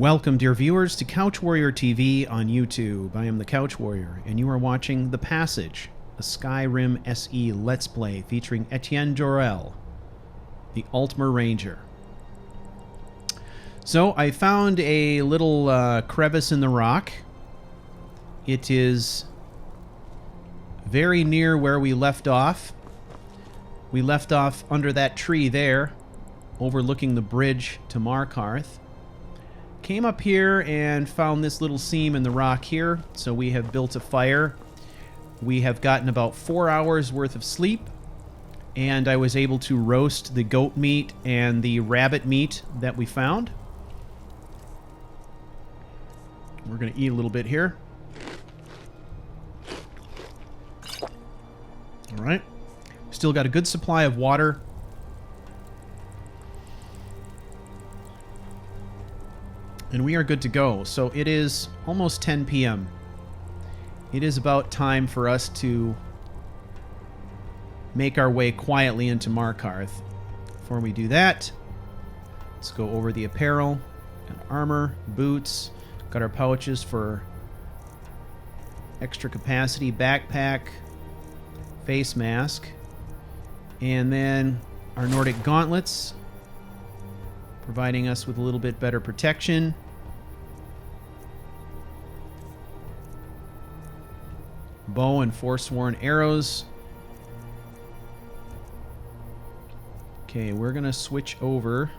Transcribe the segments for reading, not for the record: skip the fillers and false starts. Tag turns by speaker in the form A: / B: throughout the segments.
A: Welcome, dear viewers, to Couch Warrior TV on YouTube. I am the Couch Warrior, and you are watching The Passage, a Skyrim SE Let's Play featuring Ettient Jorel, the Altmer Ranger. So, I found a little crevice in the rock. It is very near where we left off. We left off under that tree there, overlooking the bridge to Markarth. Came up here and found this little seam in the rock here, so we have built a fire. We have gotten about 4 hours worth of sleep, and I was able to roast the goat meat and the rabbit meat that we found. We're going to eat a little bit here. Alright. Still got a good supply of water. And we are good to go. So it is almost 10 p.m. It is about time for us to make our way quietly into Markarth. Before we do that, let's go over the apparel. Got armor, boots, got our pouches for extra capacity, backpack, face mask, and then our Nordic gauntlets, providing us with a little bit better protection. Bow and forsworn arrows. Okay, we're going to switch over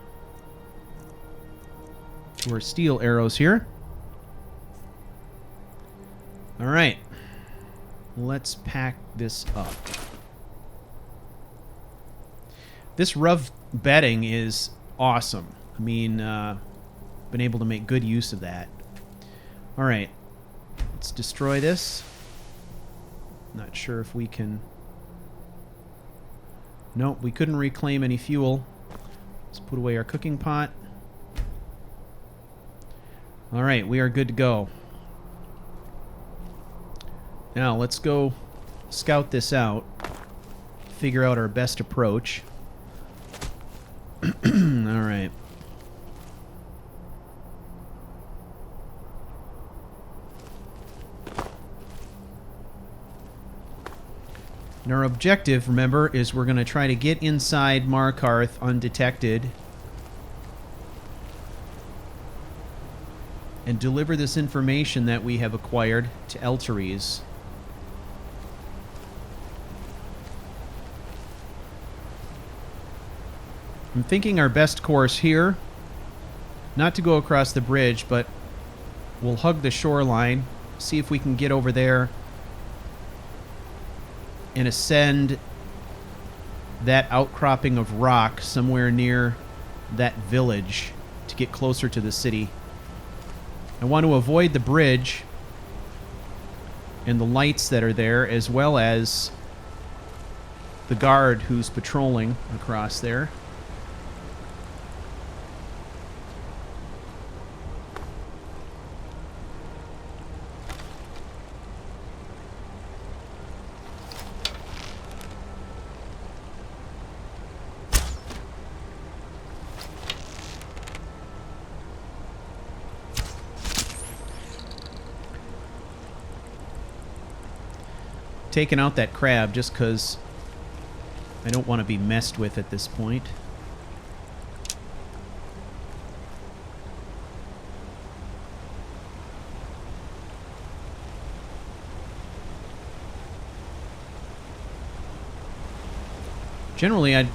A: to our steel arrows here. Alright. Let's pack this up. This rough bedding is awesome. I mean, been able to make good use of that. Alright. Let's destroy this. Not sure if we can... Nope, we couldn't reclaim any fuel. Let's put away our cooking pot. Alright, we are good to go. Now, let's go scout this out. Figure out our best approach. Alright. And our objective, remember, is we're going to try to get inside Markarth undetected and deliver this information that we have acquired to Eltares. I'm thinking our best course here, not to go across the bridge, but we'll hug the shoreline, see if we can get over there and ascend that outcropping of rock somewhere near that village to get closer to the city. I want to avoid the bridge and the lights that are there, as well as the guard who's patrolling across there. Taking out that crab just because I don't want to be messed with at this point. Generally, I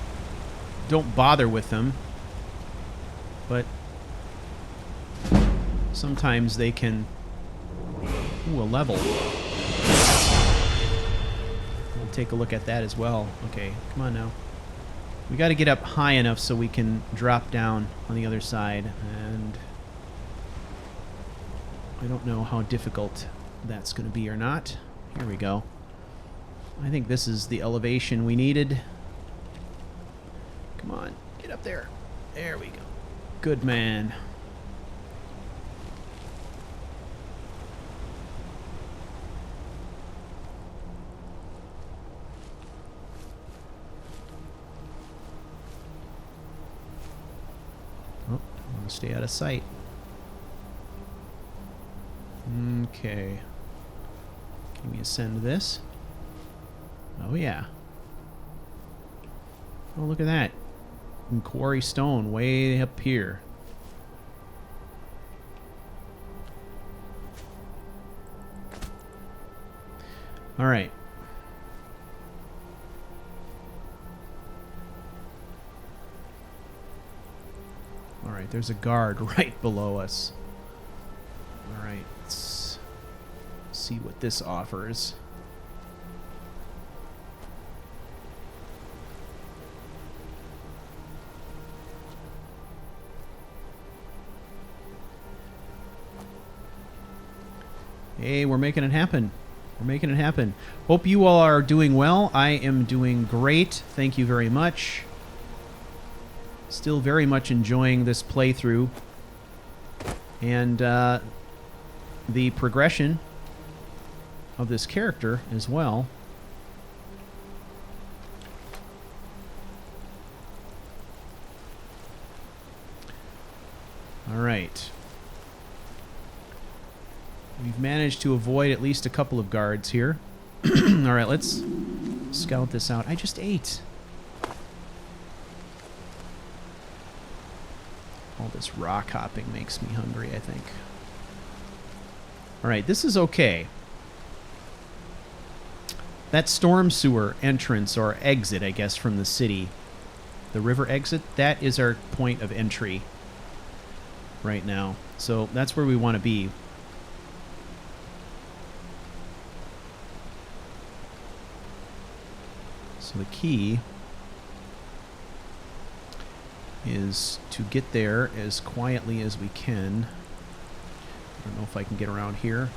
A: don't bother with them, but sometimes they can... Ooh, a level. Take a look at that as well. Okay, come on now. We got to get up high enough so we can drop down on the other side, and I don't know how difficult that's going to be or not. Here we go. I think this is the elevation we needed. Come on, get up there. There we go. Good man. Stay out of sight. Okay. Can we ascend this? Oh, yeah. Oh, look at that. And quarry stone way up here. All right. All right, there's a guard right below us. All right, let's see what this offers. Hey, we're making it happen. We're making it happen. Hope you all are doing well. I am doing great. Thank you very much. Still very much enjoying this playthrough. And the progression of this character as well. All right. We've managed to avoid at least a couple of guards here. All right, let's scout this out. I just ate. All this rock hopping makes me hungry, I think. All right, this is okay. That storm sewer entrance, or exit, I guess, from the city. The river exit, that is our point of entry right now. So that's where we want to be. So the key is to get there as quietly as we can. I don't know if I can get around here.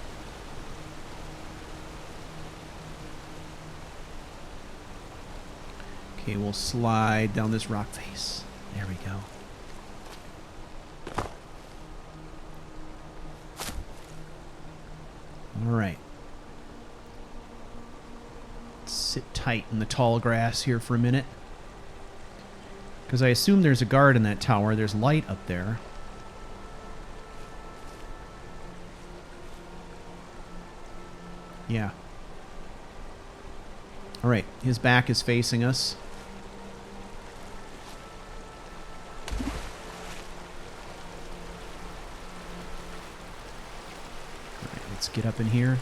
A: Okay, we'll slide down this rock face. There we go. All right. Sit tight in the tall grass here for a minute. Because I assume there's a guard in that tower. There's light up there. Yeah. Alright, his back is facing us. Alright, let's get up in here.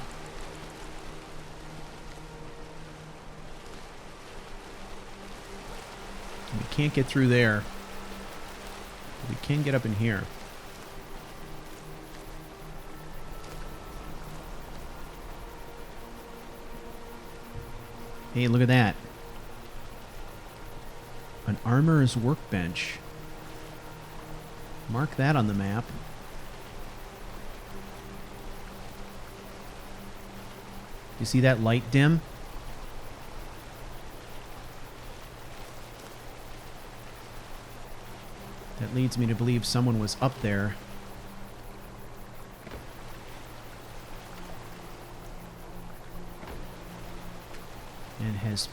A: We can't get through there. We can get up in here. Hey, look at that. An armorer's workbench. Mark that on the map. You see that light dim? That leads me to believe someone was up there. And has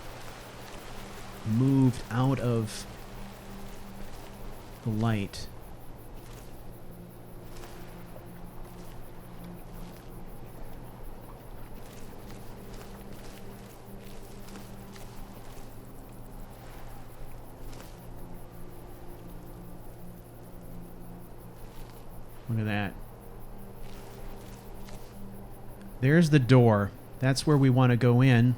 A: moved out of the light. Look at that. There's the door. That's where we want to go in.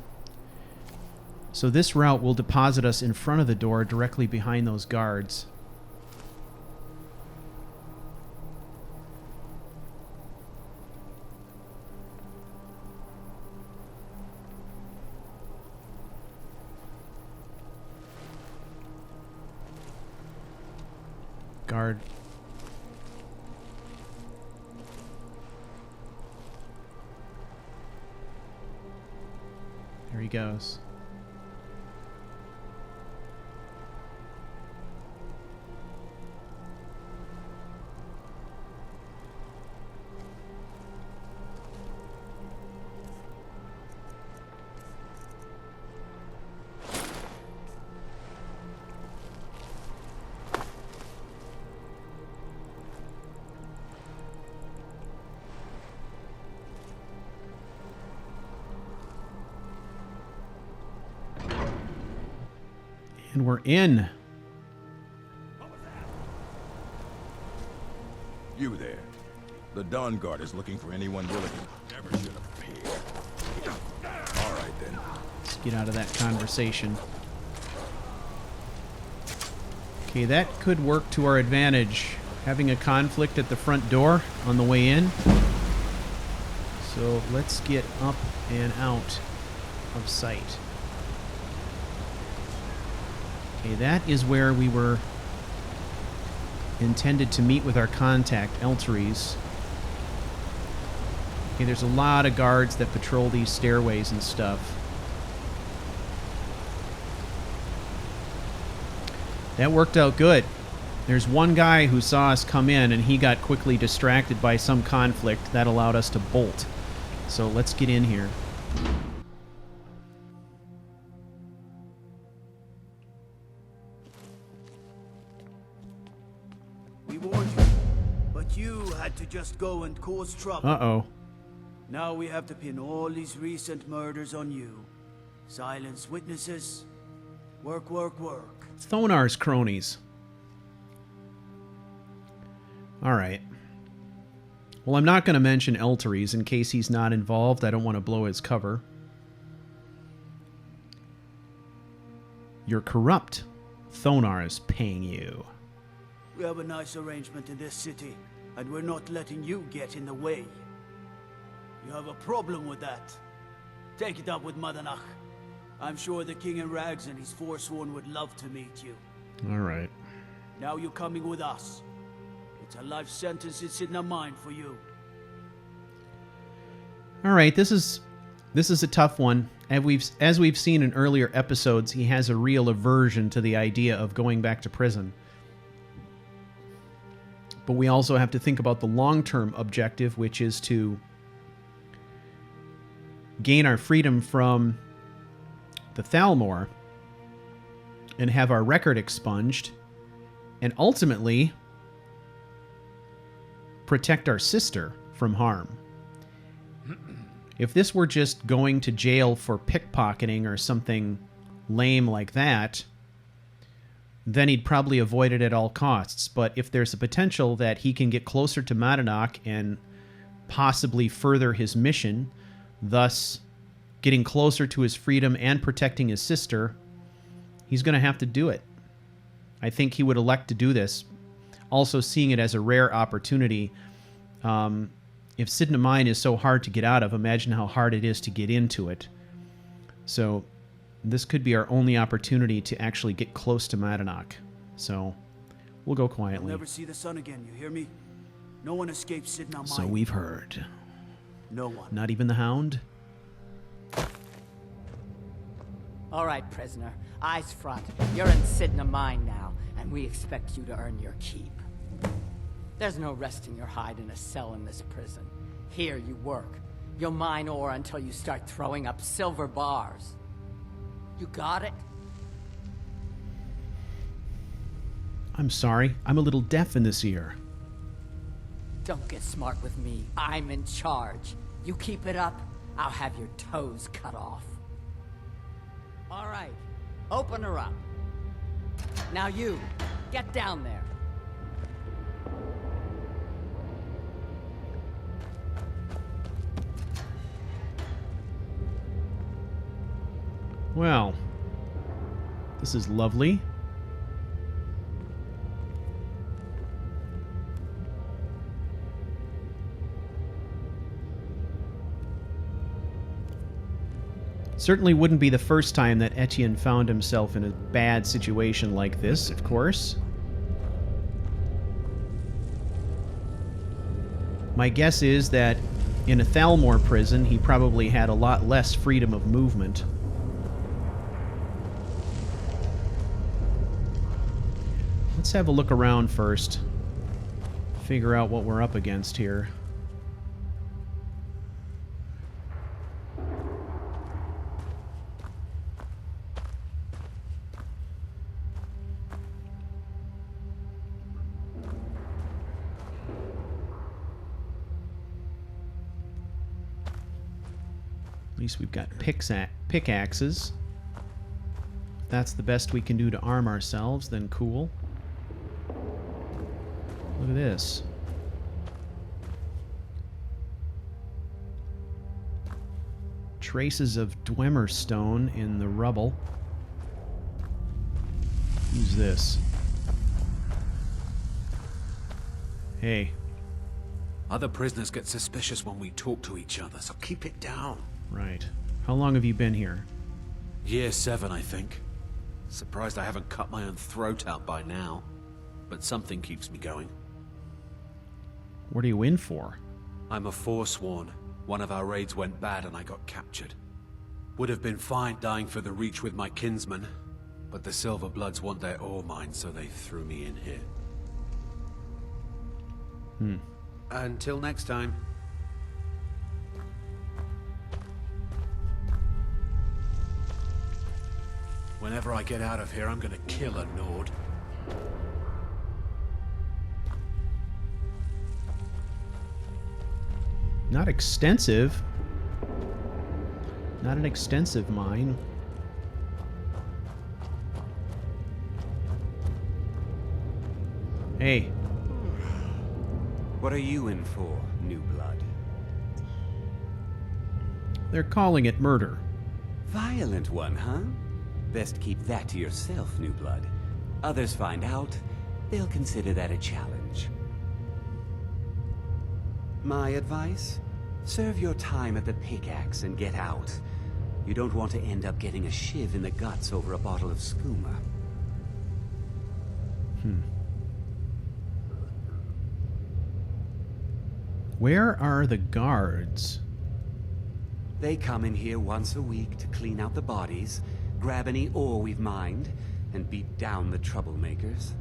A: So this route will deposit us in front of the door, directly behind those guards. Guard. There he goes. And we're in.
B: You there. The Dawn Guard is looking for anyone willing who never should appear. All right, then.
A: Let's get out of that conversation. Okay, that could work to our advantage. Having a conflict at the front door on the way in. So let's get up and out of sight. Okay, that is where we were intended to meet with our contact, Elteries. Okay, there's a lot of guards that patrol these stairways and stuff. That worked out good. There's one guy who saw us come in and he got quickly distracted by some conflict that allowed us to bolt. So let's get in here.
C: We warned you, but you had to just go and cause trouble.
A: Uh-oh.
C: Now we have to pin all these recent murders on you. Silence witnesses. Work, work, work.
A: Thonar's cronies. Alright. Well, I'm not going to mention Elteries in case he's not involved. I don't want to blow his cover. You're corrupt. Thonar is paying you.
C: We have a nice arrangement in this city, and we're not letting you get in the way. You have a problem with that? Take it up with Madanach. I'm sure the King in Rags and his Forsworn would love to meet you.
A: Alright.
C: Now you're coming with us. It's a life sentence that's in our mind for you.
A: Alright, this is a tough one. As we've seen in earlier episodes, he has a real aversion to the idea of going back to prison. But we also have to think about the long-term objective, which is to gain our freedom from the Thalmor and have our record expunged and ultimately protect our sister from harm. If this were just going to jail for pickpocketing or something lame like that, then he'd probably avoid it at all costs. But if there's a potential that he can get closer to Madanach and possibly further his mission, thus getting closer to his freedom and protecting his sister, he's going to have to do it. I think he would elect to do this. Also seeing it as a rare opportunity. If Sidna Mine is so hard to get out of, imagine how hard it is to get into it. So this could be our only opportunity to actually get close to Madanach. So we'll go quietly.
C: You'll never see the sun again, you hear me? No one escapes Sidna Mine.
A: So we've heard.
C: No one.
A: Not even the Hound?
D: All right, prisoner. Eyes front. You're in Sidna Mine now, and we expect you to earn your keep. There's no resting your hide in a cell in this prison. Here you work. You'll mine ore until you start throwing up silver bars. You got it?
A: I'm sorry. I'm a little deaf in this ear.
D: Don't get smart with me. I'm in charge. You keep it up, I'll have your toes cut off. All right. Open her up. Now you, get down there.
A: Well, this is lovely. Certainly wouldn't be the first time that Ettient found himself in a bad situation like this, of course. My guess is that in a Thalmor prison, he probably had a lot less freedom of movement. Let's have a look around first. Figure out what we're up against here. At least we've got pickaxes. that's the best we can do to arm ourselves, then cool. Look at this. Traces of Dwemer stone in the rubble. Who's this? Hey.
E: Other prisoners get suspicious when we talk to each other, so keep it down.
A: Right. How long have you been here?
E: Year 7, I think. Surprised I haven't cut my own throat out by now. But something keeps me going.
A: What are you in for?
E: I'm a Forsworn. One of our raids went bad and I got captured. Would have been fine dying for the Reach with my kinsmen, but the Silver Bloods want their ore mine, so they threw me in here. Until next time. Whenever I get out of here, I'm gonna kill a Nord.
A: Not extensive. Not an extensive mine. Hey.
F: What are you in for, New Blood?
A: They're calling it murder.
F: Violent one, huh? Best keep that to yourself, New Blood. Others find out, they'll consider that a challenge. My advice? Serve your time at the pickaxe and get out. You don't want to end up getting a shiv in the guts over a bottle of skooma.
A: Where are the guards?
F: They come in here once a week to clean out the bodies, grab any ore we've mined, and beat down the troublemakers.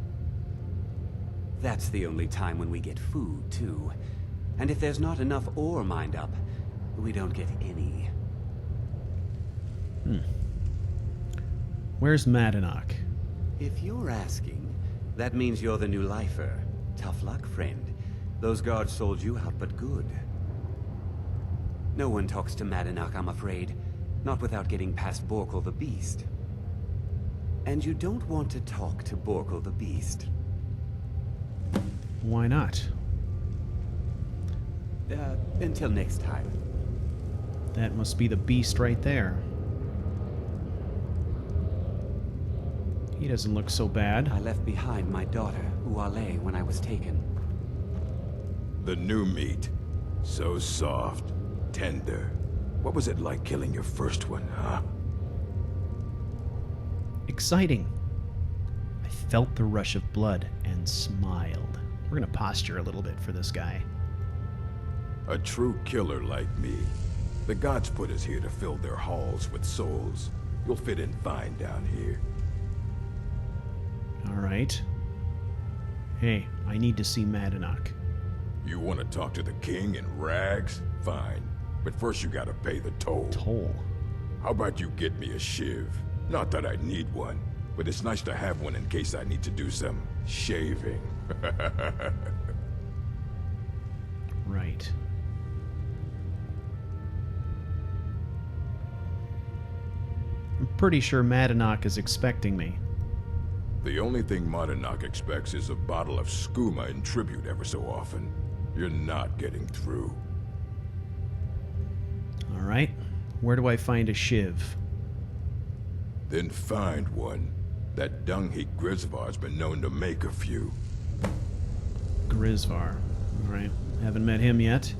F: That's the only time when we get food, too. And if there's not enough ore mined up, we don't get any.
A: Where's Madanach?
F: If you're asking, that means you're the new lifer. Tough luck, friend. Those guards sold you out, but good. No one talks to Madanach, I'm afraid. Not without getting past Borkul the Beast. And you don't want to talk to Borkul the Beast.
A: Why not?
F: Until next time.
A: That must be the beast right there. He doesn't look so bad.
F: I left behind my daughter, Uale, when I was taken.
B: The new meat. So soft, tender. What was it like killing your first one, huh?
A: Exciting. I felt the rush of blood and smiled. We're gonna posture a little bit for this guy.
B: A true killer like me. The gods put us here to fill their halls with souls. You'll fit in fine down here.
A: Alright. Hey, I need to see Madanach.
B: You want to talk to the king in rags? Fine. But first you gotta pay the toll.
A: Toll.
B: How about you get me a shiv? Not that I need one, but it's nice to have one in case I need to do some shaving.
A: Right. I'm pretty sure Madanach is expecting me.
B: The only thing Madanach expects is a bottle of skooma in tribute ever so often. You're not getting through.
A: Alright. Where do I find a shiv?
B: Then find one. That dung-heap Grisvar's been known to make a few.
A: Grisvar. Alright. Haven't met him yet.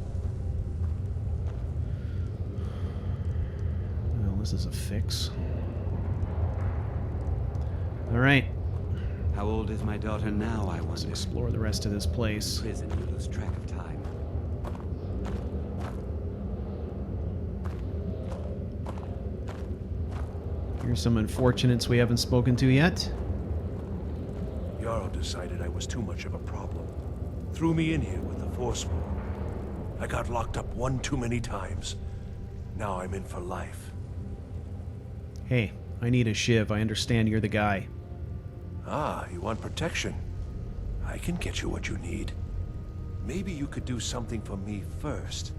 A: Well, this is a fix. Alright.
F: How old is my daughter now, I
A: Let's
F: wonder?
A: explore the rest of this place.
F: Prison, you lose track of time.
A: Here's some unfortunates we haven't spoken to yet.
G: Jarl decided I was too much of a problem. Threw me in here with the Forsworn. I got locked up one too many times. Now I'm in for life.
A: Hey, I need a shiv. I understand you're the guy.
G: Ah, you want protection? I can get you what you need. Maybe you could do something for me first.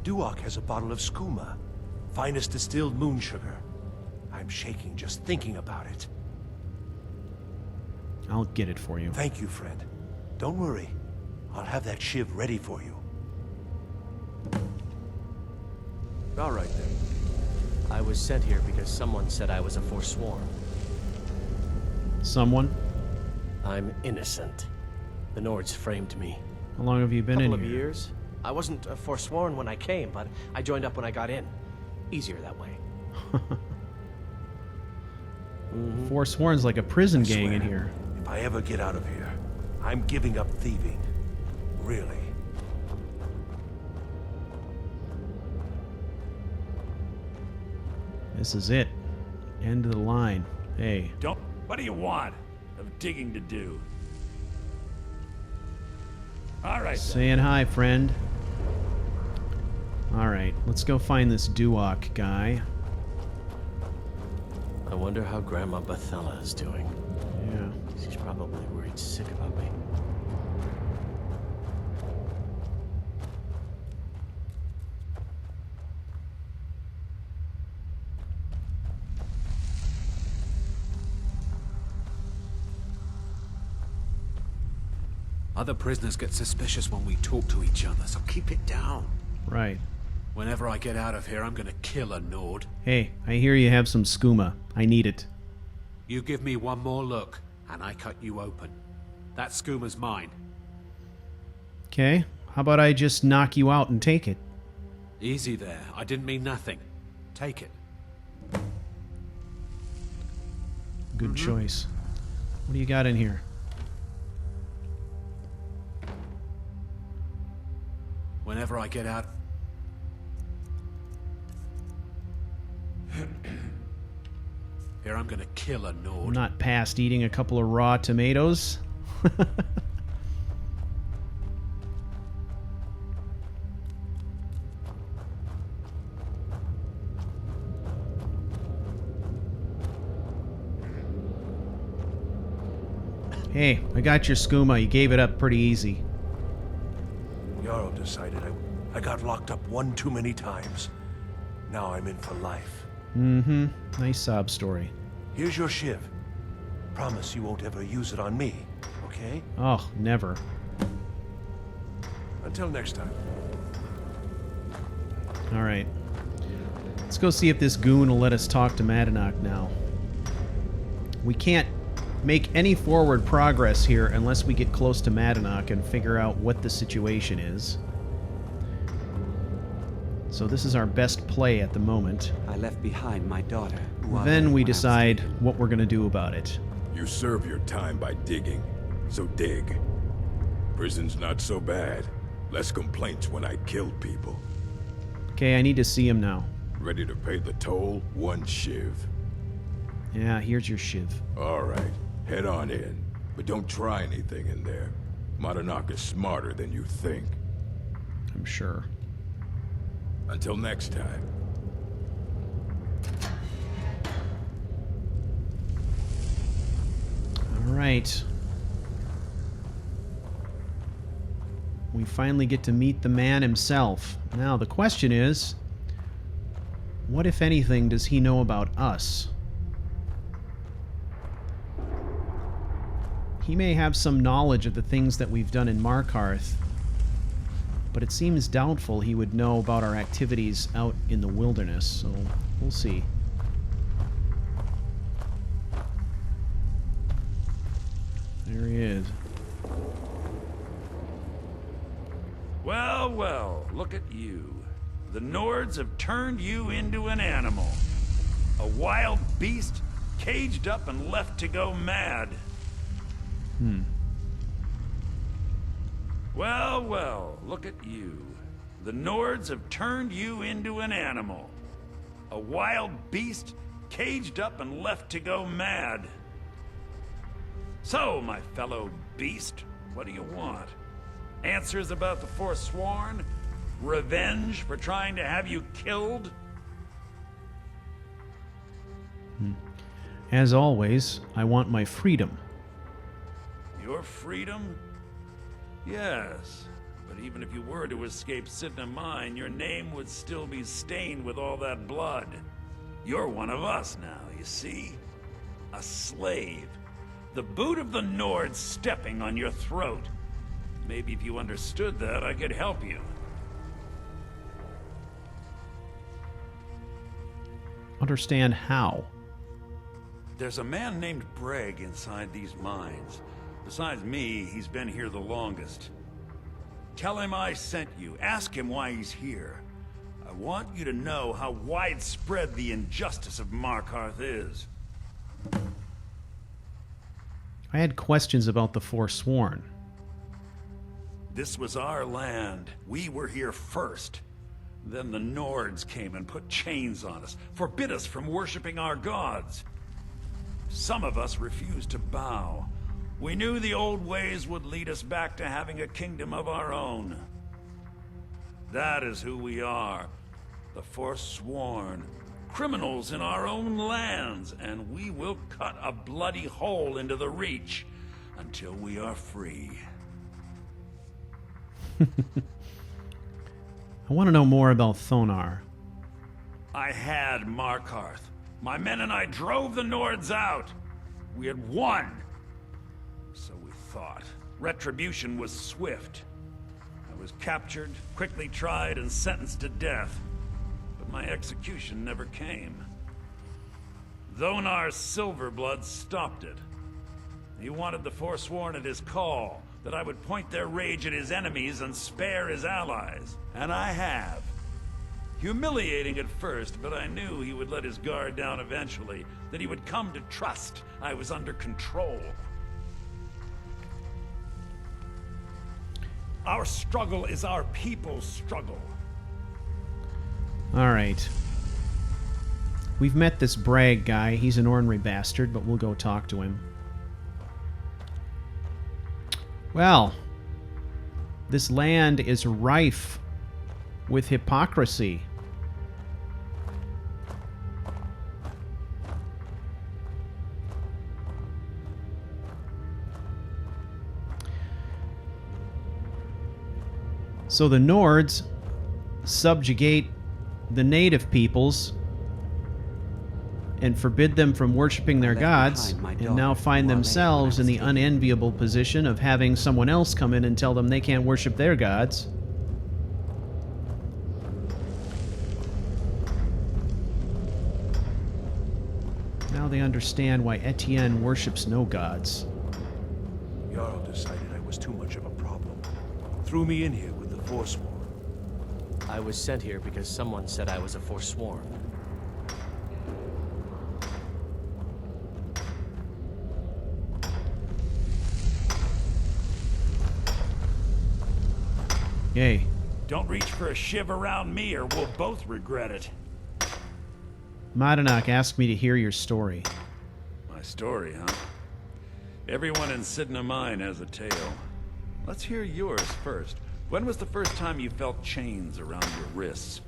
G: Duak has a bottle of skooma. Finest distilled moon sugar. I'm shaking just thinking about it.
A: I'll get it for you.
G: Thank you, friend. Don't worry. I'll have that shiv ready for you.
H: All right, then. I was sent here because someone said I was a Forsworn.
A: Someone?
H: I'm innocent. The Nords framed me.
A: How long have you been in
H: Couple
A: here?
H: of years. I wasn't a Forsworn when I came, but I joined up when I got in. Easier that way.
A: Forsworn's like a prison
G: I
A: gang in
G: swear,
A: here.
G: If I ever get out of here, I'm giving up thieving. Really.
A: This is it. End of the line. Hey.
I: Don't. What do you want? Of digging to do. All right. Then.
A: Saying hi, friend. Alright, let's go find this Duok guy.
H: I wonder how Grandma Bethella is doing.
A: Yeah.
H: She's probably worried sick about me.
E: Other prisoners get suspicious when we talk to each other, so keep it down.
A: Right.
E: Whenever I get out of here, I'm gonna kill a Nord.
A: Hey, I hear you have some skooma. I need it.
E: You give me one more look, and I cut you open. That skooma's mine.
A: Okay, how about I just knock you out and take it?
E: Easy there. I didn't mean nothing. Take it.
A: Good choice. What do you got in here?
E: Whenever I get out... Here, I'm gonna kill a
A: I'm
E: Nord.
A: not past eating a couple of raw tomatoes. Hey, I got your skooma. You gave it up pretty easy.
G: Jarl decided I got locked up one too many times. Now I'm in for life.
A: Mm-hmm. Nice sob story.
G: Here's your shiv. Promise you won't ever use it on me, okay?
A: Oh, never.
G: Until next time.
A: Alright. Let's go see if this goon will let us talk to Madanach now. We can't make any forward progress here unless we get close to Madanach and figure out what the situation is. So this is our best play at the moment.
F: I left behind my daughter. who I
A: Then
F: left
A: we
F: when I was
A: decide
F: taken.
A: what we're going to do about it.
B: You serve your time by digging, so dig. Prison's not so bad. Less complaints when I killed people.
A: Okay, I need to see him now.
B: Ready to pay the toll? One shiv.
A: Yeah, here's your shiv.
B: All right, head on in. But don't try anything in there. Madanach is smarter than you think.
A: I'm sure.
B: Until next time.
A: All right. We finally get to meet the man himself. Now, the question is, what, if anything, does he know about us? He may have some knowledge of the things that we've done in Markarth, but it seems doubtful he would know about our activities out in the wilderness, so we'll see. There he is.
I: Well, well, look at you. The Nords have turned you into an animal. A wild beast, caged up and left to go mad. Well, well, look at you. The Nords have turned you into an animal. A wild beast, caged up and left to go mad. So, my fellow beast, what do you want? Answers about the Forsworn? Revenge for trying to have you killed?
A: As always, I want my freedom.
I: Your freedom? Yes, but even if you were to escape Sidna Mine, your name would still be stained with all that blood. You're one of us now, you see? A slave. The boot of the Nord stepping on your throat. Maybe if you understood that, I could help you.
A: Understand how?
I: There's a man named Breg inside these mines. Besides me, he's been here the longest. Tell him I sent you. Ask him why he's here. I want you to know how widespread the injustice of Markarth is.
A: I had questions about the Forsworn.
I: This was our land. We were here first. Then the Nords came and put chains on us, forbid us from worshipping our gods. Some of us refused to bow. We knew the old ways would lead us back to having a kingdom of our own. That is who we are. The Forsworn. Criminals in our own lands, and we will cut a bloody hole into the Reach until we are free.
A: I want to know more about Thonar.
I: I had Markarth. My men and I drove the Nords out. We had won. So we thought. Retribution was swift. I was captured, quickly tried, and sentenced to death. But my execution never came. Thonar's Silverblood stopped it. He wanted the Forsworn at his call, that I would point their rage at his enemies and spare his allies. And I have. Humiliating at first, but I knew he would let his guard down eventually, that he would come to trust I was under control. Our struggle is our people's struggle.
A: All right. We've met this Bragg guy. He's an ornery bastard, but we'll go talk to him. Well, this land is rife with hypocrisy. So the Nords subjugate the native peoples and forbid them from worshipping their gods, and now find themselves in the unenviable position of having someone else come in and tell them they can't worship their gods. Now they understand why Etienne worships no gods.
G: Jarl decided I was too much of a problem. Threw me in here with the Forsworn.
H: I was sent here because someone said I was a Forsworn.
A: Yay.
I: Don't reach for a shiv around me or we'll both regret it.
A: Madanak asked me to hear your story.
I: My story, huh? Everyone in Sidna Mine has a tale. Let's hear yours first. When was the first time you felt chains around your wrists?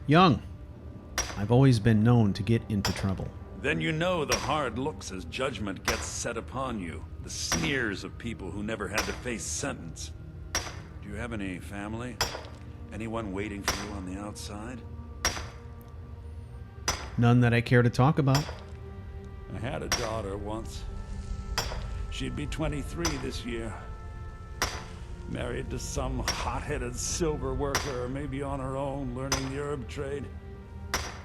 A: Young. I've always been known to get into trouble.
I: Then you know the hard looks as judgment gets set upon you. The sneers of people who never had to face sentence. Do you have any family? Anyone waiting for you on the outside?
A: None that I care to talk about.
I: I had a daughter once. She'd be 23 this year. Married to some hot-headed silver worker, or maybe on her own, learning the herb trade.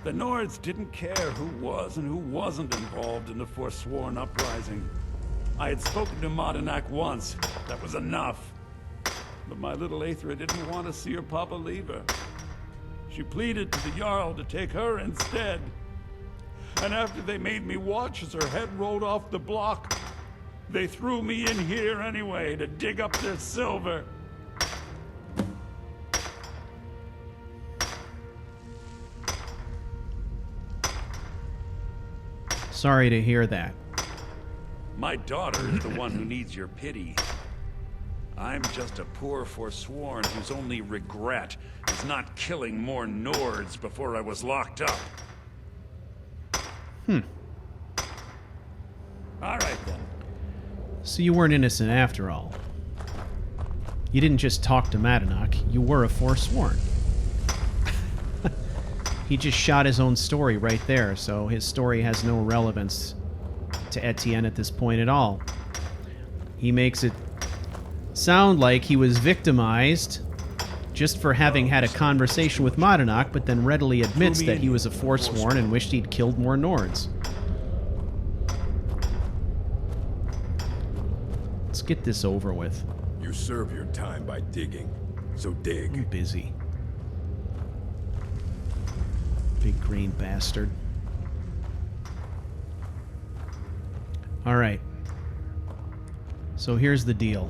I: The Nords didn't care who was and who wasn't involved in the Forsworn uprising. I had spoken to Madanak once. That was enough. But my little Aethra didn't want to see her papa leave her. She pleaded to the Jarl to take her instead. And after they made me watch as her head rolled off the block, they threw me in here anyway to dig up their silver.
A: Sorry to hear that.
I: My daughter is the one who needs your pity. I'm just a poor Forsworn whose only regret is not killing more Nords before I was locked up. All right, then.
A: So you weren't innocent after all. You didn't just talk to Madanak, you were a Forsworn. He just shot his own story right there, so his story has no relevance to Ettient at this point at all. He makes it sound like he was victimized just for having had a conversation with Modernach, but then readily admits that he was a Forsworn and wished he'd killed more Nords. Let's get this over with.
B: You serve your time by digging, so dig.
A: I'm busy. Big green bastard. Alright. So here's the deal.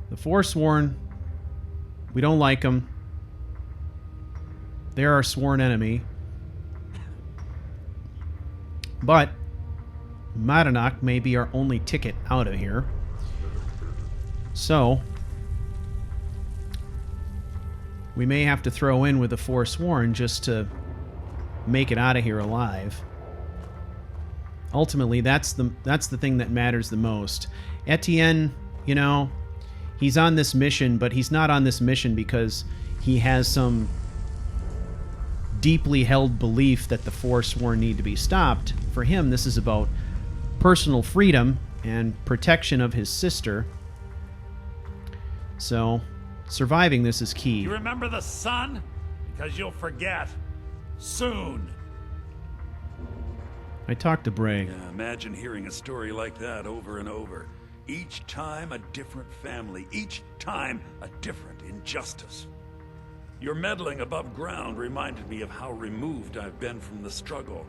A: The Forsworn, we don't like them. They're our sworn enemy. But Modernach may be our only ticket out of here. So we may have to throw in with the Forsworn just to make it out of here alive. Ultimately, that's the thing that matters the most. Ettient, you know, he's on this mission, but he's not on this mission because he has some deeply held belief that the Forsworn need to be stopped. For him, this is about personal freedom and protection of his sister. So, surviving this is key.
I: You remember the sun? Because you'll forget. Soon.
A: I talked to Bray.
I: Yeah, imagine hearing a story like that over and over. Each time a different family. Each time a different injustice. Your meddling above ground reminded me of how removed I've been from the struggle.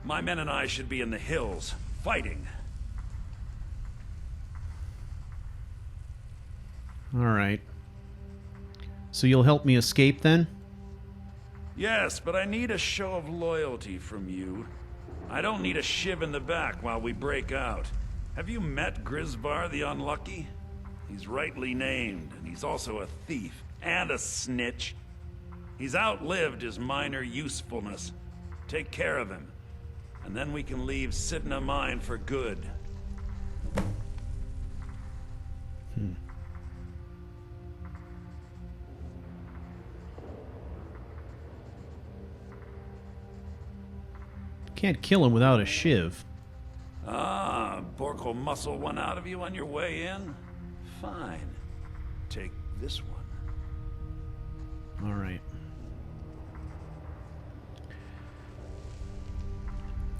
I: My men and I should be in the hills, fighting.
A: Alright. So you'll help me escape then?
I: Yes, but I need a show of loyalty from you. I don't need a shiv in the back while we break out. Have you met Grisvar the Unlucky? He's rightly named, and he's also a thief and a snitch. He's outlived his minor usefulness. Take care of him, and then we can leave Sidna Mine for good.
A: Can't kill him without a shiv.
I: Ah, Bork will muscle one out of you on your way in? Fine. Take this one.
A: Alright.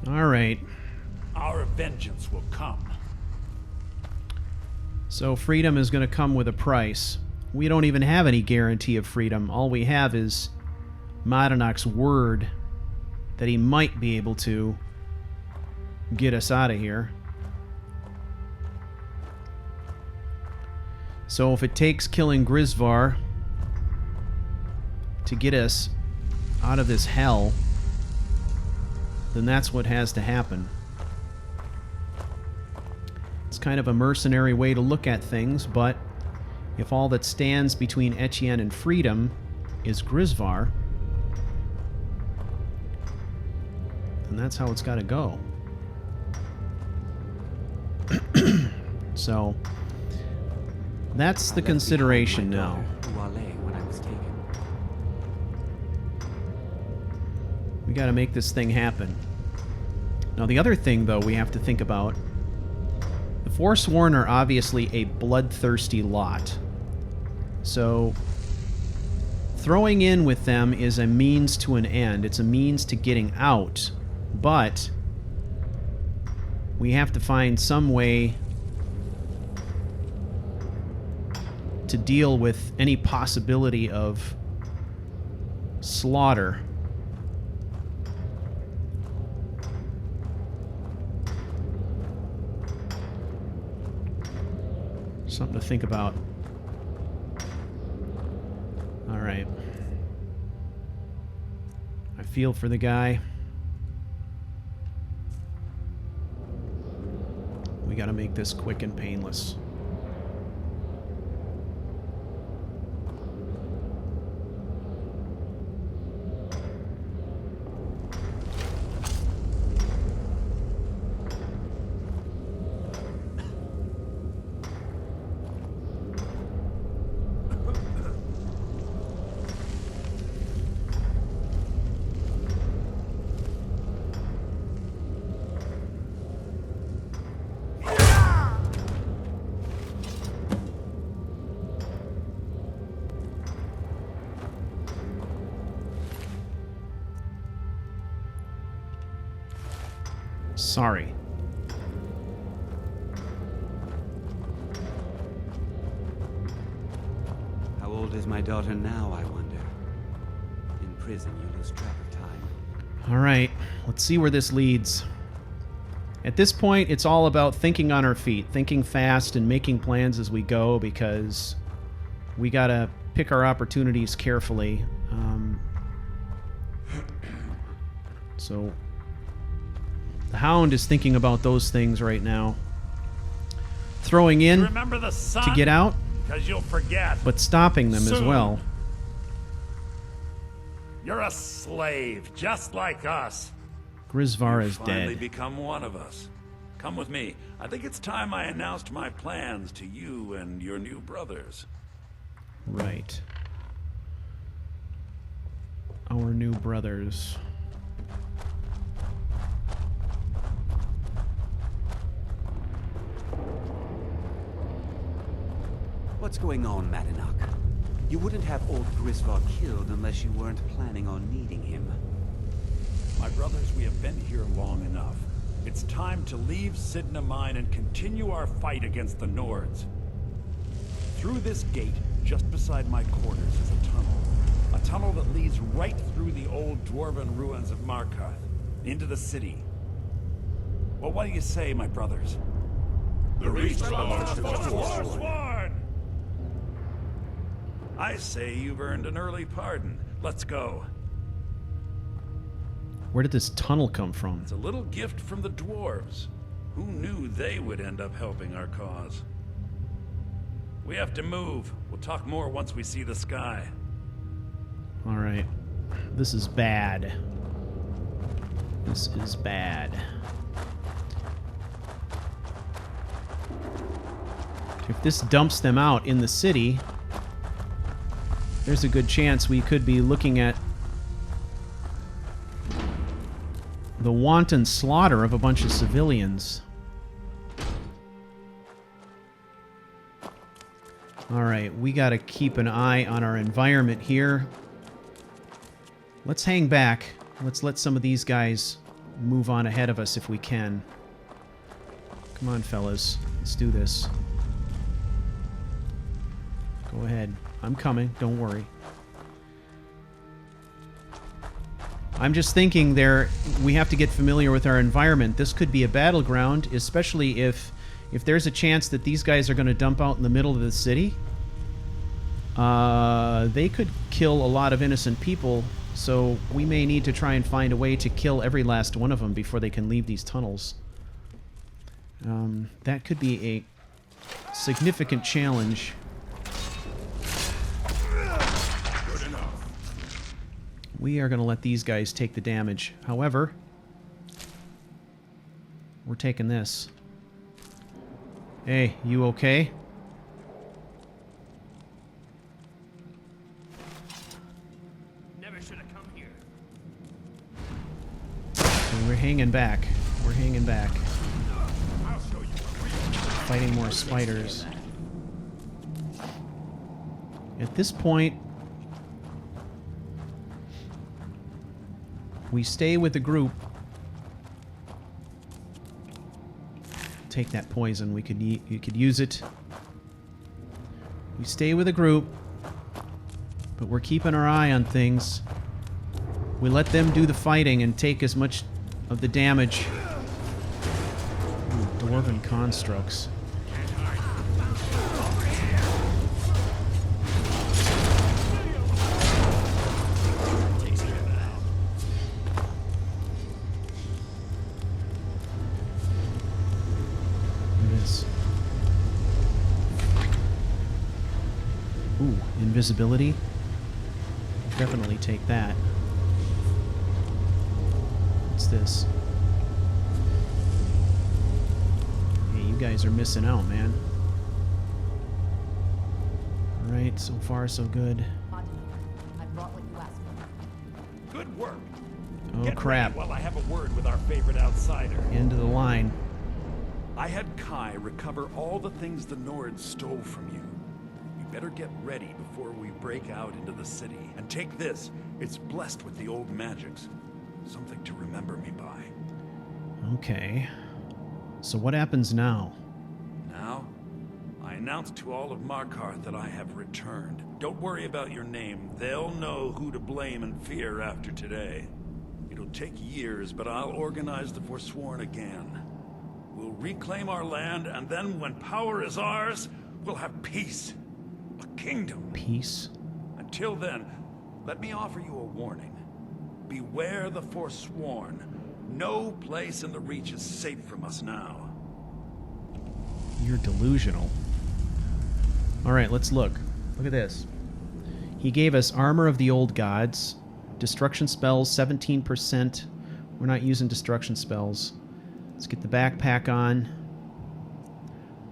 A: Alright.
I: Our vengeance will come.
A: So freedom is going to come with a price. We don't even have any guarantee of freedom. All we have is Modernach's word that he might be able to get us out of here. So if it takes killing Grisvar to get us out of this hell, then that's what has to happen. It's kind of a mercenary way to look at things, but if all that stands between Ettient and freedom is Grisvar, then that's how it's got to go. So that's the consideration now. We got to make this thing happen. Now the other thing, though, we have to think about, the Forsworn are obviously a bloodthirsty lot. So throwing in with them is a means to an end. It's a means to getting out. But we have to find some way to deal with any possibility of slaughter. Something to think about. All right. I feel for the guy. We got to make this quick and painless. Sorry.
F: How old is my daughter now, I wonder? In prison, you lose track of time.
A: All right, let's see where this leads. At this point, it's all about thinking on our feet, thinking fast and making plans as we go, because we gotta pick our opportunities carefully. So the Hound is thinking about those things right now. Throwing in
I: Remember the sun?
A: to get out,
I: 'Cause you'll forget.
A: but stopping them as
I: Soon.
A: well.
I: You're a slave, just like us.
A: Grisvar is
I: Finally
A: dead.
I: become one of us. Come with me. I think it's time I announced my plans to you and your new brothers.
A: Right. Our new brothers.
F: What's going on, Madanach? You wouldn't have old Grisvar killed unless you weren't planning on needing him.
I: My brothers, we have been here long enough. It's time to leave Sidna Mine and continue our fight against the Nords. Through this gate, just beside my quarters, is a tunnel. A tunnel that leads right through the old dwarven ruins of Markarth, into the city. Well, what do you say, my brothers?
B: The Reach belongs to the
I: Forsworn! I say you've earned an early pardon. Let's go.
A: Where did this tunnel come from?
I: It's a little gift from the dwarves. Who knew they would end up helping our cause? We have to move. We'll talk more once we see the sky.
A: All right. This is bad. This is bad. If this dumps them out in the city, there's a good chance we could be looking at the wanton slaughter of a bunch of civilians. Alright, we gotta keep an eye on our environment here. Let's hang back. Let's let some of these guys move on ahead of us if we can. Come on, fellas. Let's do this. Go ahead. I'm coming. Don't worry. I'm just thinking we have to get familiar with our environment. This could be a battleground, especially if there's a chance that these guys are going to dump out in the middle of the city. They could kill a lot of innocent people, so we may need to try and find a way to kill every last one of them before they can leave these tunnels. That could be a significant challenge. We are going to let these guys take the damage. However, we're taking this. Hey, you okay?
H: Never should have come here.
A: So we're hanging back. We're hanging back. Fighting more spiders. At this point, we stay with the group. Take that poison. You could use it. We stay with the group, but we're keeping our eye on things. We let them do the fighting and take as much of the damage. Ooh, dwarven constructs. Ooh, invisibility. Definitely take that. What's this? Hey, you guys are missing out, man. Alright, so far so good.
J: I brought what you asked for.
I: Good work.
A: Oh,
I: Get
A: crap.
I: ready while I have a word with our favorite outsider.
A: End of the line.
I: I had Kai recover all the things the Nords stole from you. You better get ready before we break out into the city. And take this. It's blessed with the old magics. Something to remember me by.
A: Okay. So what happens now?
I: Now, I announce to all of Markarth that I have returned. Don't worry about your name. They'll know who to blame and fear after today. It'll take years, but I'll organize the Forsworn again. We'll reclaim our land, and then when power is ours, we'll have peace. A kingdom.
A: Peace?
I: Until then, let me offer you a warning. Beware the Forsworn. No place in the Reach is safe from us now.
A: You're delusional. Alright, let's look. Look at this. He gave us Armor of the Old Gods. Destruction spells, 17%. We're not using destruction spells. Let's get the backpack on.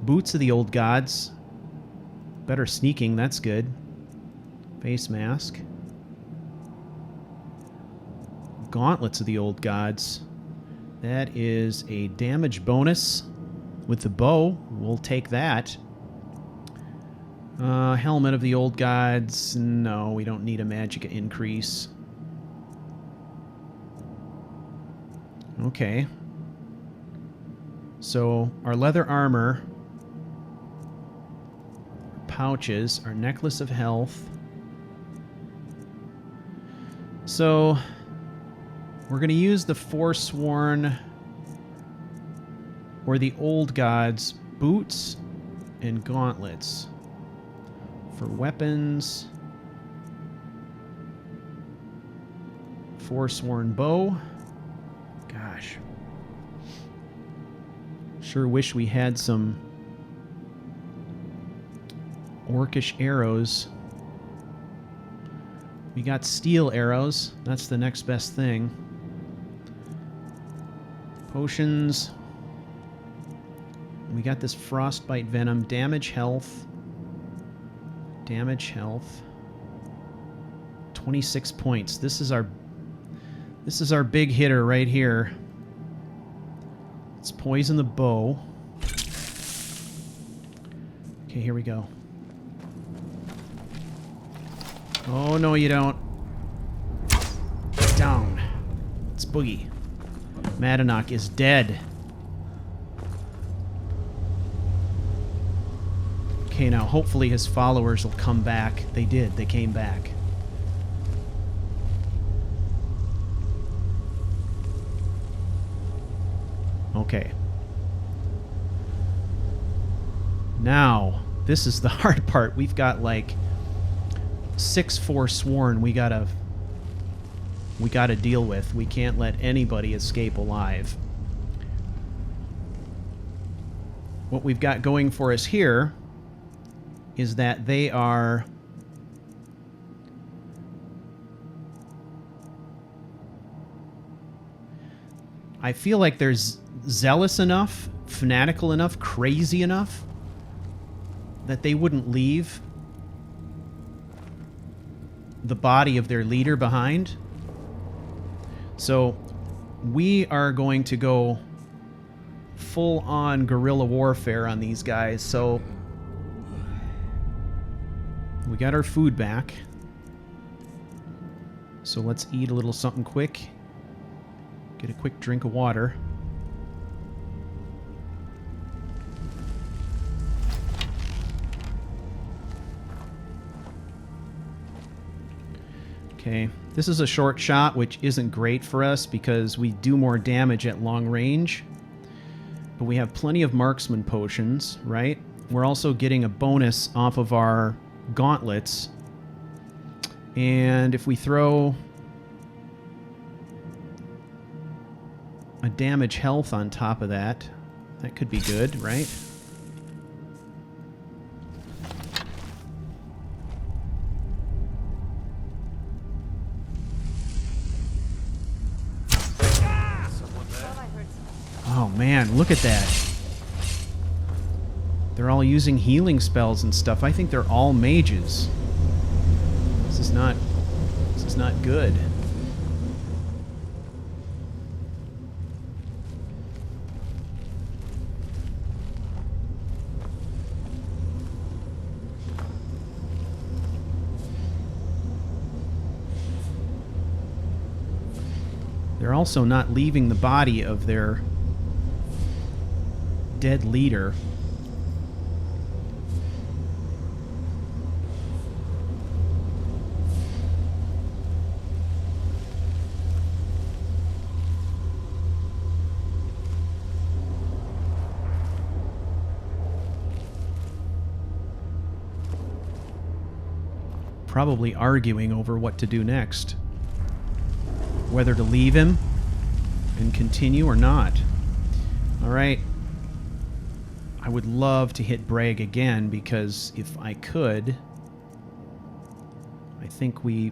A: Boots of the Old Gods. Better sneaking, that's good. Face mask. Gauntlets of the Old Gods. That is a damage bonus with the bow. We'll take that. Helmet of the Old Gods. No, we don't need a magic increase. Okay. So, our leather armor, pouches, our necklace of health. So, we're going to use the Forsworn or the Old Gods boots and gauntlets. For weapons, Forsworn bow. Gosh. Sure wish we had some orcish arrows. We got steel arrows. That's the next best thing. Potions. We got this frostbite venom. Damage health. Damage health. 26 points. This is our big hitter right here. Let's poison the bow. Okay, here we go. Oh, no, you don't. Down. It's Boogie. Madanach is dead. Okay, now hopefully his followers will come back. They did. They came back. Okay. Now, this is the hard part. We've got like 6 Forsworn we gotta deal with. We can't let anybody escape alive. What we've got going for us here is that they are I feel like they're zealous enough, fanatical enough, crazy enough that they wouldn't leave the body of their leader behind. So we are going to go full-on guerrilla warfare on these guys. So we got our food back. So let's eat a little something quick. Get a quick drink of water. Okay, this is a short shot, which isn't great for us because we do more damage at long range. But we have plenty of marksman potions, right? We're also getting a bonus off of our gauntlets. And if we throw a damage health on top of that, that could be good, right? Oh man, look at that. They're all using healing spells and stuff. I think they're all mages. This is not good. They're also not leaving the body of their dead leader. Probably arguing over what to do next. Whether to leave him and continue or not. Alright. I would love to hit Bragg again, because if I could, I think we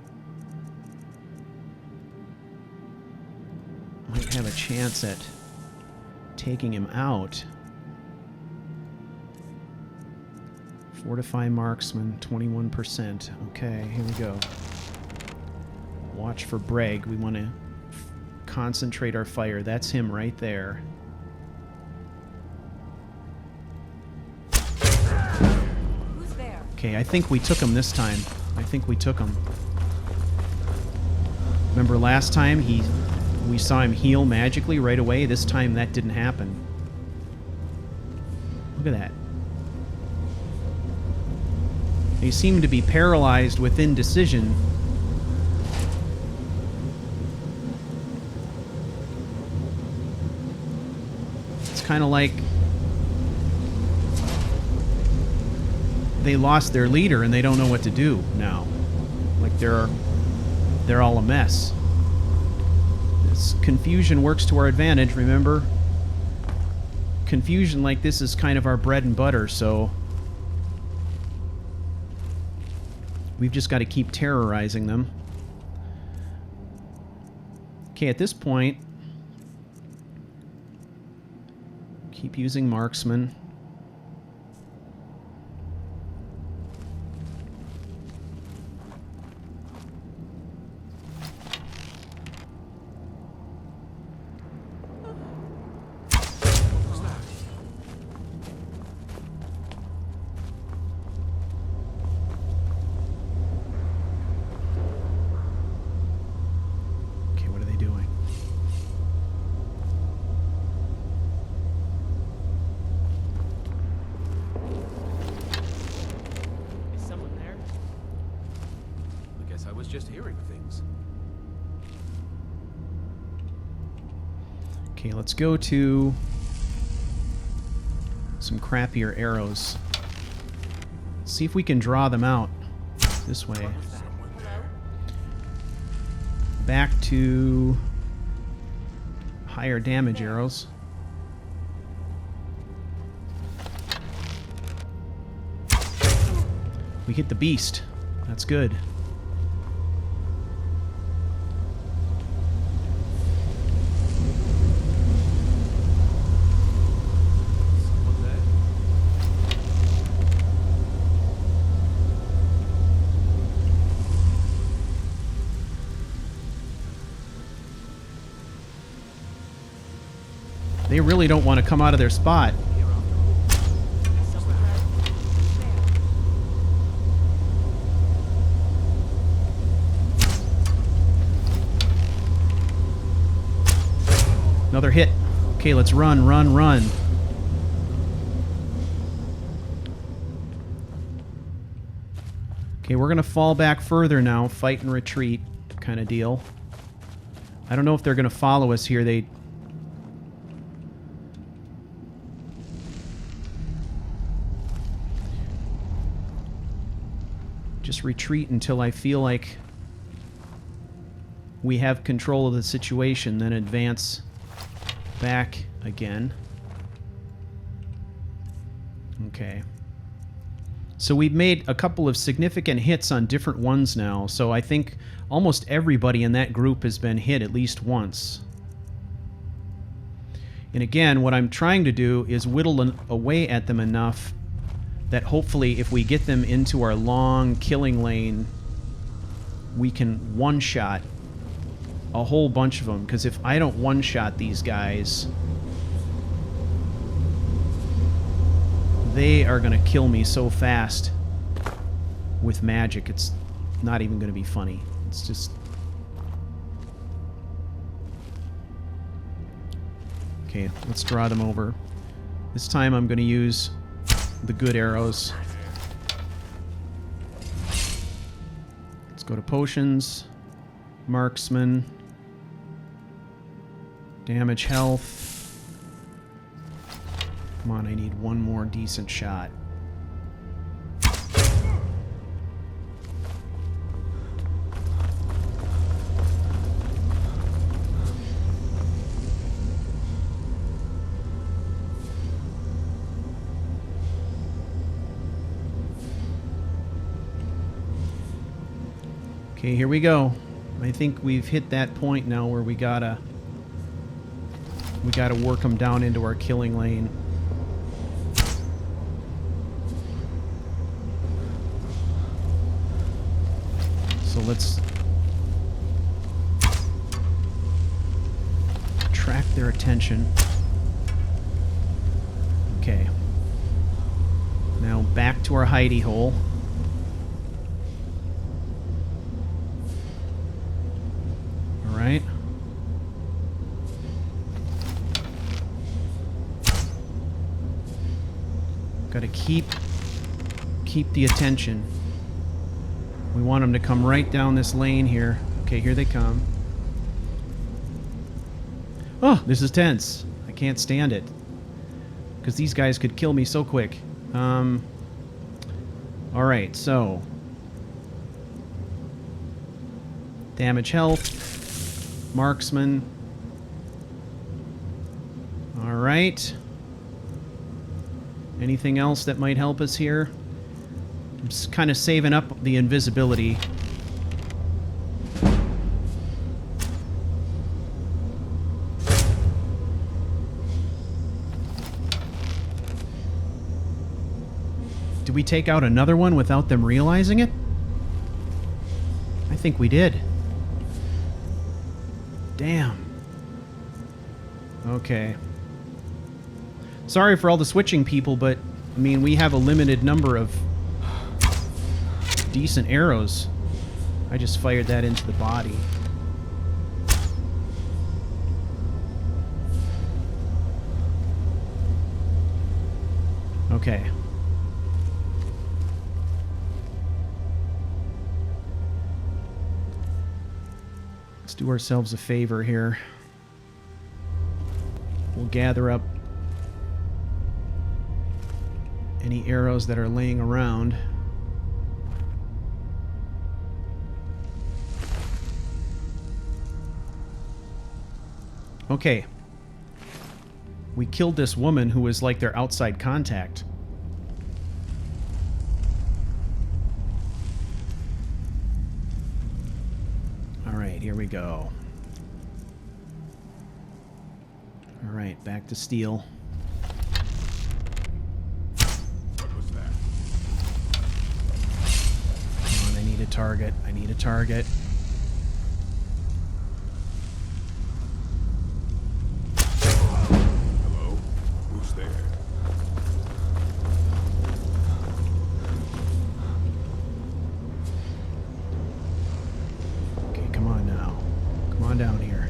A: might have a chance at taking him out. Fortify marksman, 21%. Okay, here we go. Watch for Bragg. We want to concentrate our fire. That's him right there.
J: Who's there?
A: Okay, I think we took him this time. I think we took him. Remember last time we saw him heal magically right away? This time that didn't happen. Look at that. They seem to be paralyzed with indecision. It's kind of like they lost their leader and they don't know what to do now. Like they're all a mess. This confusion works to our advantage, remember? Confusion like this is kind of our bread and butter, so we've just got to keep terrorizing them. Okay, at this point, keep using marksman.
E: Just hearing things.
A: Okay, let's go to some crappier arrows. See if we can draw them out this way. Back to higher damage arrows. We hit the beast. That's good. They really don't want to come out of their spot. Another hit. Okay, let's run, run, run. Okay, we're going to fall back further now. Fight and retreat kind of deal. I don't know if they're going to follow us here. They... just retreat until I feel like we have control of the situation, then advance back again. Okay. So we've made a couple of significant hits on different ones now, so I think almost everybody in that group has been hit at least once. And again, what I'm trying to do is whittle away at them enough that hopefully if we get them into our long killing lane, we can one-shot a whole bunch of them. Because if I don't one-shot these guys, they are going to kill me so fast with magic. It's not even going to be funny. It's just... okay, let's draw them over. This time I'm going to use the good arrows. Let's go to potions. Marksman. Damage health. Come on, I need one more decent shot. Okay, here we go. I think we've hit that point now where we gotta work them down into our killing lane. So let's attract their attention. Okay. Now back to our hidey hole. Right. Gotta keep the attention. We want them to come right down this lane here. Okay, here they come. Oh, this is tense. I can't stand it. Because these guys could kill me so quick. Alright, so. Damage health. Marksman. Alright. Anything else that might help us here? I'm just kind of saving up the invisibility. Did we take out another one without them realizing it? I think we did. Damn. Okay. Sorry for all the switching people, but, I mean, we have a limited number of decent arrows. I just fired that into the body. Okay. Let's do ourselves a favor here. We'll gather up any arrows that are laying around. Okay. We killed this woman who was like their outside contact. Alright, here we go. Alright, back to steel.
B: What was that?
A: Come on, I need a target. I need a target.
B: Hello? Who's there?
A: Okay, come on now. Come on down here.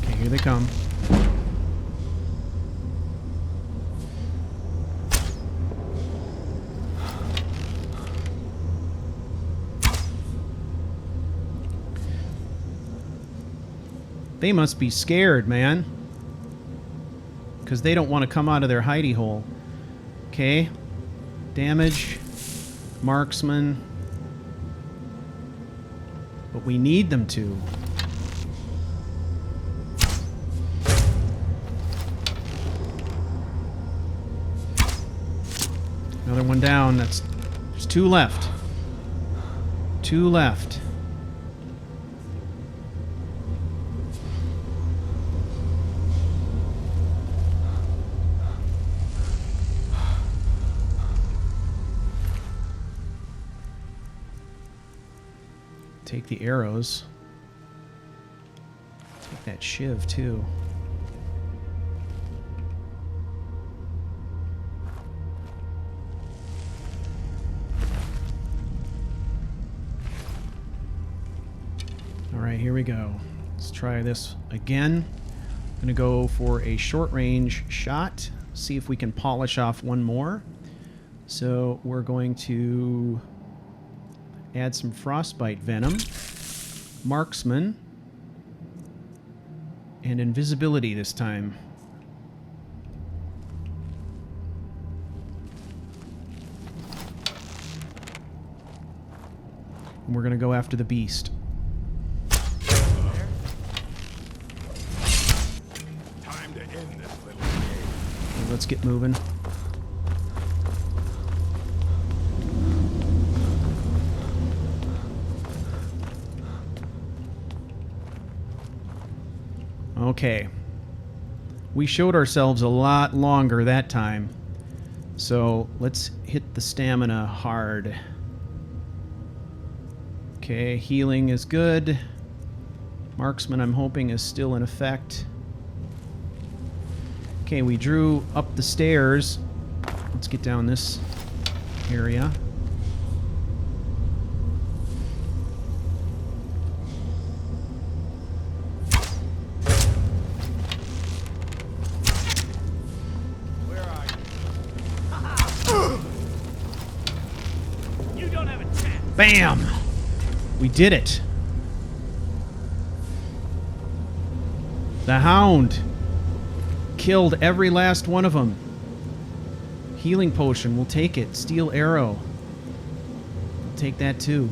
A: Okay, here they come. They must be scared, man. Because they don't want to come out of their hidey hole. Okay. Damage. Marksman. But we need them to. Another one down. There's two left. Two left. Take the arrows. Take that shiv, too. Alright, here we go. Let's try this again. I'm going to go for a short range shot. See if we can polish off one more. So we're going to add some frostbite venom, marksman, and invisibility this time. And we're going to go after the beast.
B: Time to end this little game.
A: Let's get moving. Okay. We showed ourselves a lot longer that time. So let's hit the stamina hard. Okay, healing is good. Marksman, I'm hoping, is still in effect. Okay, we drew up the stairs. Let's get down this area.
C: Where are you? You don't have a chance.
A: Bam! We did it. The Hound killed every last one of them. Healing potion, we'll take it. Steel arrow. We'll take that too.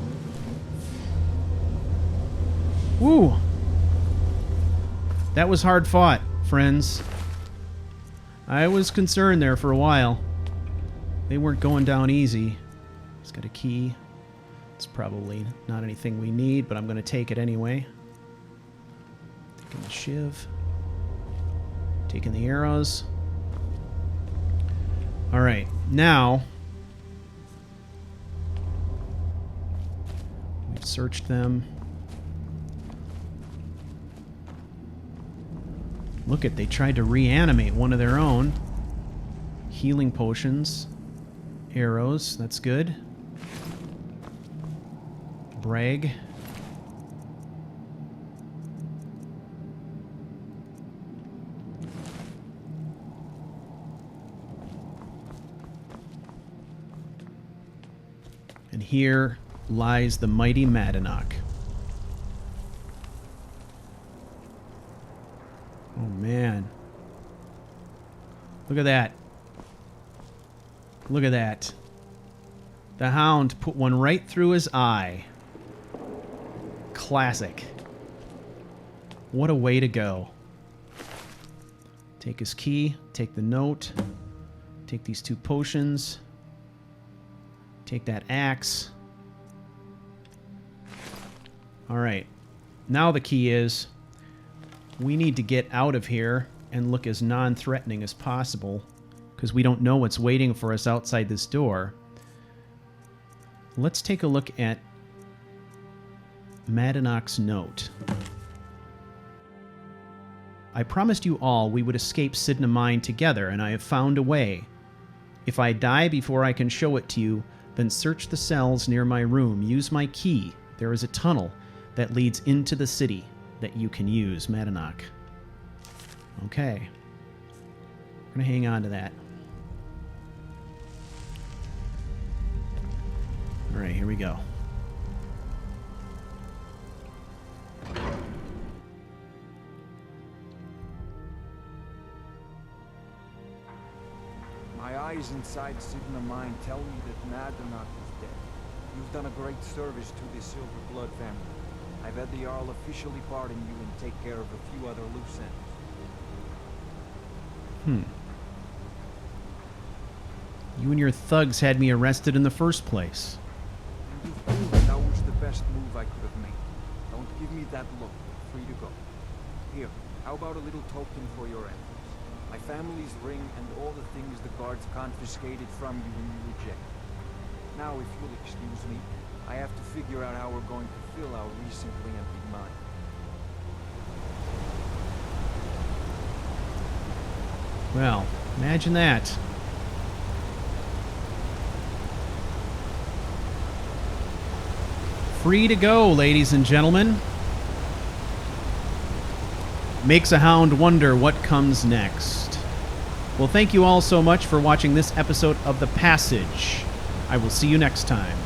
A: Woo! That was hard fought, friends. I was concerned there for a while. They weren't going down easy. It's got a key. It's probably not anything we need, but I'm going to take it anyway. Taking the shiv. Taking the arrows. Alright, now we've searched them. Look at, they tried to reanimate one of their own. Healing potions. Arrows, that's good. Brag. And here lies the mighty Madanach. Oh man. Look at that. Look at that. The Hound put one right through his eye. Classic. What a way to go. Take his key, take the note, take these 2 potions, take that axe. Alright. Now the key is we need to get out of here and look as non-threatening as possible because we don't know what's waiting for us outside this door. Let's take a look at Madanach's note. I promised you all we would escape Sidna Mine together, and I have found a way. If I die before I can show it to you, then search the cells near my room. Use my key. There is a tunnel that leads into the city that you can use, Madanach. Okay. I'm going to hang on to that. Alright, here we go.
K: My eyes inside Sidna Mine tell me that Madanach is dead. You've done a great service to the Silver Blood family. I've had the Jarl officially pardon you and take care of a few other loose ends.
A: You and your thugs had me arrested in the first place.
K: And you've proven that was the best move I could have made. Don't give me that look. You're free to go. Here, how about a little token for your efforts? My family's ring and all the things the guards confiscated from you when you rejected. Now, if you'll excuse me, I have to figure out how we're going to fill our recently emptied mine.
A: Well, imagine that. Free to go, ladies and gentlemen. makes a hound wonder what comes next. Well, thank you all so much for watching this episode of The Passage. I will see you next time.